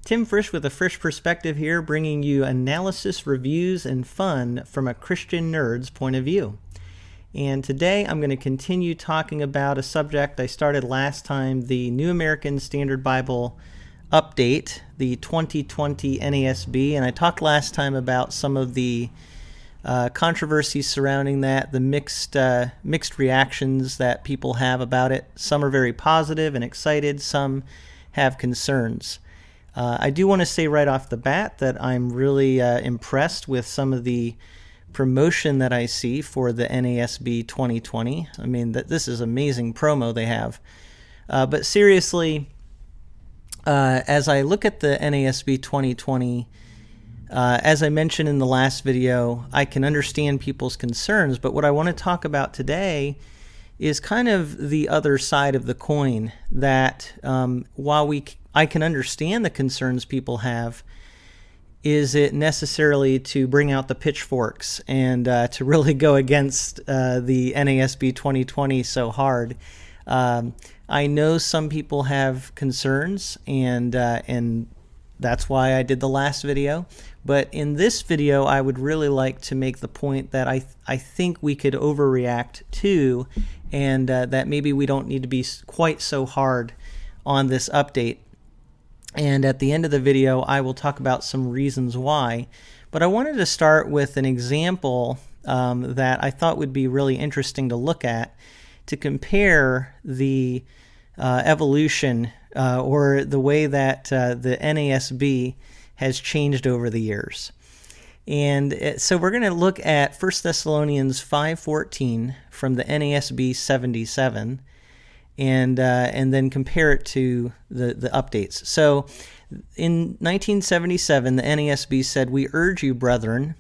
Tim Frisch with a Frisch perspective here, bringing you analysis, reviews, and fun from a Christian nerd's point of view. And today I'm going to continue talking about a subject I started last time, the New American Standard Bible update, the 2020 NASB. And I talked last time about some of the controversies surrounding that, the mixed reactions that people have about it. Some are very positive and excited, some have concerns. I do want to say right off the bat that I'm really impressed with some of the promotion that I see for the NASB 2020. I mean, this is amazing promo they have. But seriously, as I look at the NASB 2020, as I mentioned in the last video, I can understand people's concerns, but what I want to talk about today is kind of the other side of the coin, that while I can understand the concerns people have, is it necessarily to bring out the pitchforks and to really go against the NASB 2020 so hard? I know some people have concerns, and that's why I did the last video. But in this video, I would really like to make the point that I think we could overreact to, and that maybe we don't need to be quite so hard on this update. And at the end of the video, I will talk about some reasons why. But I wanted to start with an example that I thought would be really interesting to look at, to compare the evolution or the way that the NASB has changed over the years. And so we're going to look at 1 Thessalonians 5:14 from the NASB 77, and then compare it to the updates. So in 1977, the NASB said, "We urge you, brethren,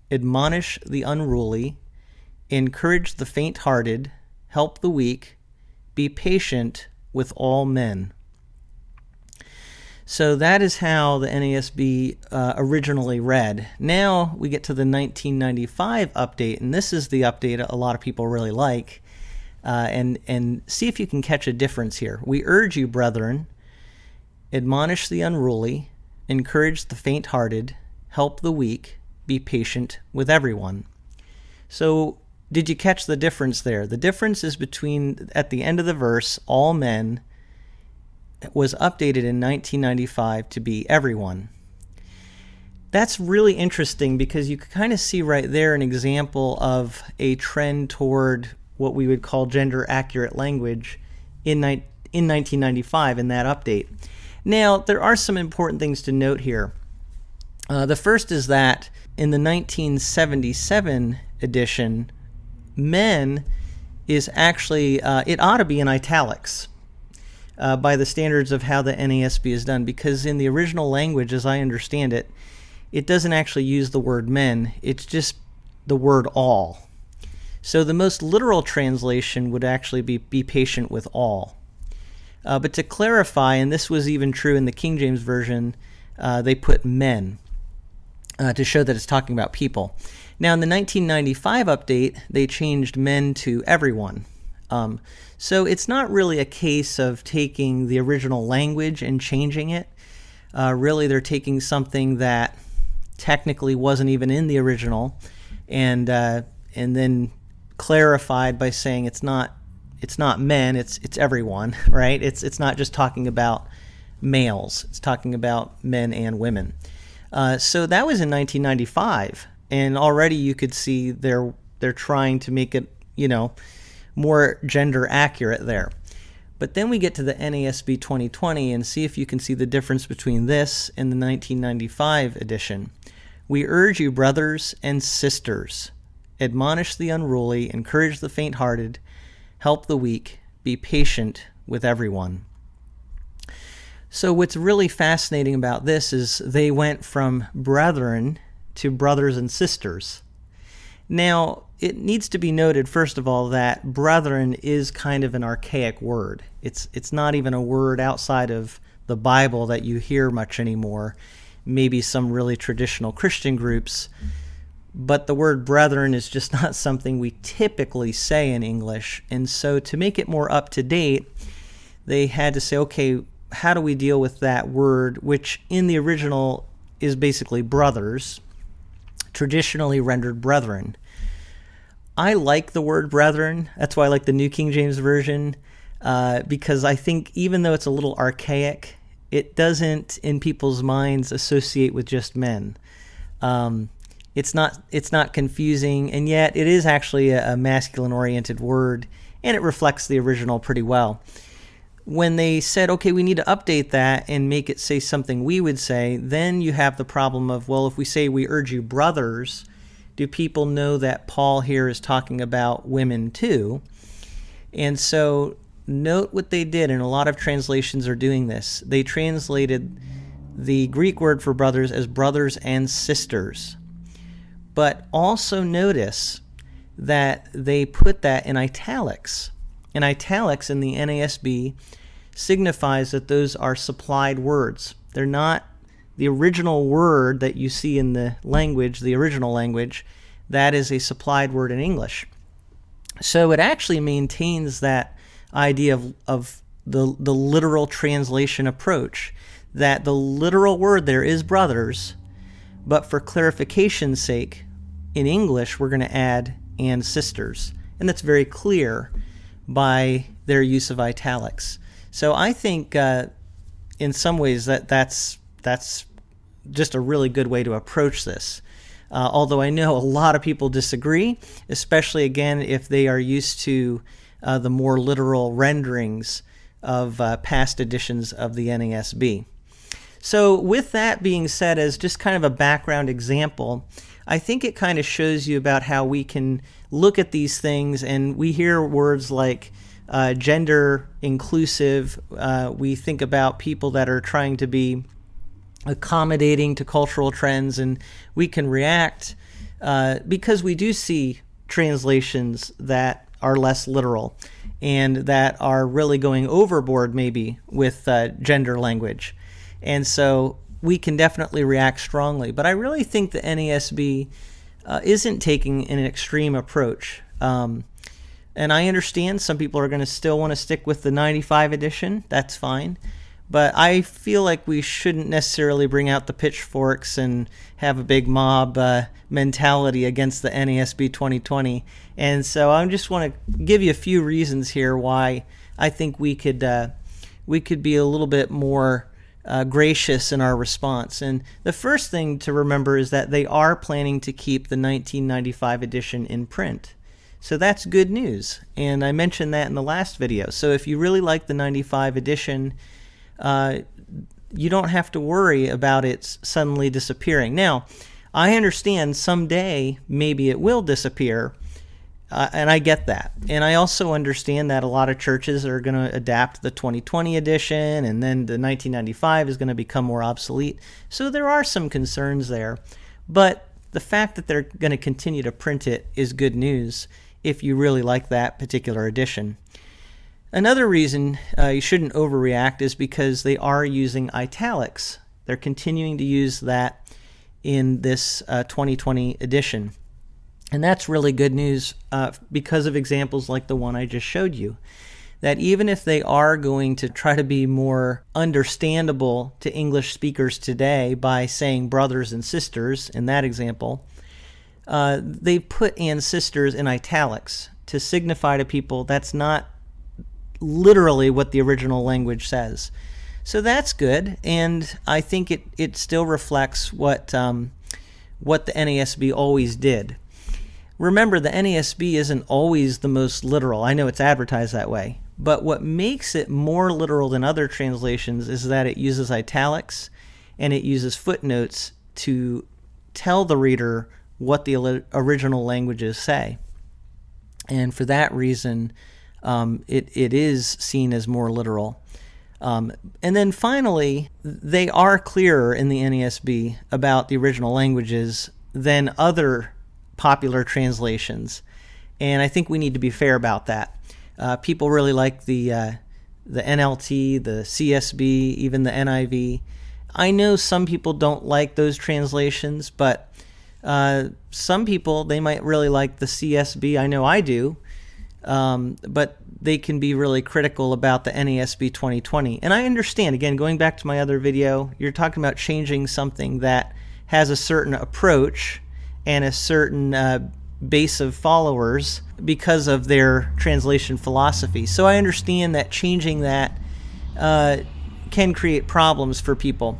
admonish the unruly, encourage the faint-hearted, help the weak, be patient with all men." So that is how the NASB originally read. Now we get to the 1995 update, and this is the update a lot of people really like. And see if you can catch a difference here. "We urge you, brethren, admonish the unruly, encourage the faint-hearted, help the weak, be patient with everyone." So did you catch the difference there? The difference is between, at the end of the verse, all men, was updated in 1995 to be everyone. That's really interesting because you can kind of see right there an example of a trend toward what we would call gender-accurate language in 1995 in that update. Now, there are some important things to note here. The first is that in the 1977 edition, men is actually, it ought to be in italics by the standards of how the NASB is done, because in the original language, as I understand it, it doesn't actually use the word men, it's just the word all. So the most literal translation would actually be patient with all. But to clarify, and this was even true in the King James Version, they put men to show that it's talking about people. Now in the 1995 update, they changed men to everyone. So it's not really a case of taking the original language and changing it. Really, they're taking something that technically wasn't even in the original, and then clarified by saying it's not men, it's everyone, right? It's not just talking about males, it's talking about men and women. So that was in 1995, and already you could see they're trying to make it, more gender accurate there. But then we get to the NASB 2020 and see if you can see the difference between this and the 1995 edition. "We urge you, brothers and sisters, admonish the unruly, encourage the faint-hearted, help the weak, be patient with everyone." So what's really fascinating about this is they went from brethren to brothers and sisters. Now, it needs to be noted, first of all, that brethren is kind of an archaic word. It's not even a word outside of the Bible that you hear much anymore. Maybe some really traditional Christian groups. But the word brethren is just not something we typically say in English. And so to make it more up to date, they had to say, okay, how do we deal with that word, which in the original is basically brothers, traditionally rendered brethren. I like the word brethren. That's why I like the New King James Version, because I think even though it's a little archaic, it doesn't, in people's minds, associate with just men. It's not confusing, and yet it is actually a masculine-oriented word, and it reflects the original pretty well. When they said, okay, we need to update that and make it say something we would say, then you have the problem of, well, if we say we urge you brothers, do people know that Paul here is talking about women too? And so note what they did, and a lot of translations are doing this. They translated the Greek word for brothers as brothers and sisters. But also notice that they put that in italics. And italics in the NASB signifies that those are supplied words. They're not the original word that you see in the language, the original language. That is a supplied word in English. So it actually maintains that idea of the literal translation approach, that the literal word there is brothers, but for clarification's sake, in English, we're going to add and sisters. And that's very clear by their use of italics. So I think in some ways that's just a really good way to approach this. Although I know a lot of people disagree, especially again if they are used to the more literal renderings of past editions of the NASB. So with that being said, as just kind of a background example, I think it kind of shows you about how we can look at these things, and we hear words like gender inclusive. We think about people that are trying to be accommodating to cultural trends, and we can react because we do see translations that are less literal and that are really going overboard maybe with gender language. And so we can definitely react strongly. But I really think the NASB isn't taking an extreme approach. And I understand some people are going to still want to stick with the 95 edition. That's fine. But I feel like we shouldn't necessarily bring out the pitchforks and have a big mob mentality against the NASB 2020. And so I just want to give you a few reasons here why I think we could be a little bit more gracious in our response. And the first thing to remember is that they are planning to keep the 1995 edition in print. So that's good news. And I mentioned that in the last video. So if you really like the 95 edition, you don't have to worry about it suddenly disappearing. Now, I understand someday maybe it will disappear, and I get that. And I also understand that a lot of churches are going to adapt the 2020 edition, and then the 1995 is going to become more obsolete. So there are some concerns there. But the fact that they're going to continue to print it is good news if you really like that particular edition. Another reason you shouldn't overreact is because they are using italics. They're continuing to use that in this 2020 edition. And that's really good news because of examples like the one I just showed you. That even if they are going to try to be more understandable to English speakers today by saying brothers and sisters in that example, they put and sisters in italics to signify to people that's not literally what the original language says. So that's good, and I think it still reflects what the NASB always did. Remember, the NASB isn't always the most literal. I know it's advertised that way, but what makes it more literal than other translations is that it uses italics and it uses footnotes to tell the reader what the original languages say. And for that reason, it is seen as more literal. And then finally, they are clearer in the NASB about the original languages than other popular translations. And I think we need to be fair about that. People really like the NLT, the CSB, even the NIV. I know some people don't like those translations, but some people, they might really like the CSB. I know I do. but they can be really critical about the NASB 2020. And I understand, again, going back to my other video, you're talking about changing something that has a certain approach and a certain base of followers because of their translation philosophy. So I understand that changing that can create problems for people.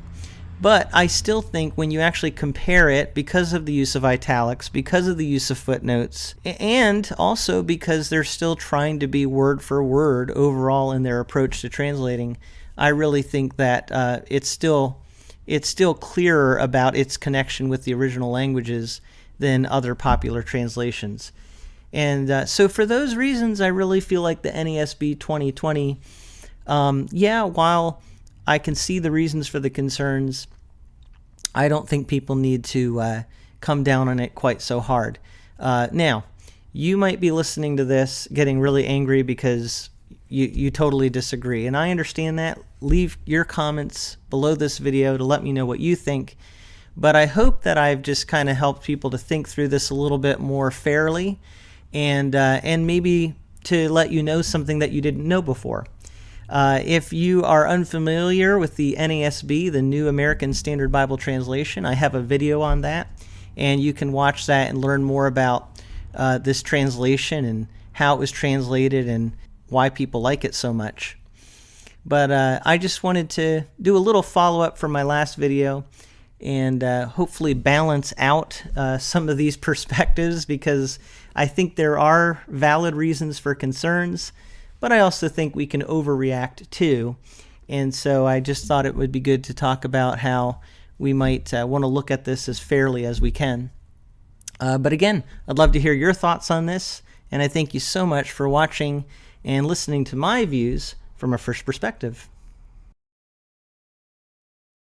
But I still think when you actually compare it, because of the use of italics, because of the use of footnotes, and also because they're still trying to be word for word overall in their approach to translating, I really think that it's still clearer about its connection with the original languages than other popular translations. And so for those reasons, I really feel like the NASB 2020, while I can see the reasons for the concerns, I don't think people need to come down on it quite so hard. Now, you might be listening to this getting really angry because you totally disagree, and I understand that. Leave your comments below this video to let me know what you think, but I hope that I've just kind of helped people to think through this a little bit more fairly, and maybe to let you know something that you didn't know before. If you are unfamiliar with the NASB, the New American Standard Bible Translation, I have a video on that, and you can watch that and learn more about this translation and how it was translated and why people like it so much. But I just wanted to do a little follow-up from my last video and hopefully balance out some of these perspectives, because I think there are valid reasons for concerns, but I also think we can overreact too. And so I just thought it would be good to talk about how we might want to look at this as fairly as we can. But again, I'd love to hear your thoughts on this, and I thank you so much for watching and listening to my views from a Frisch perspective.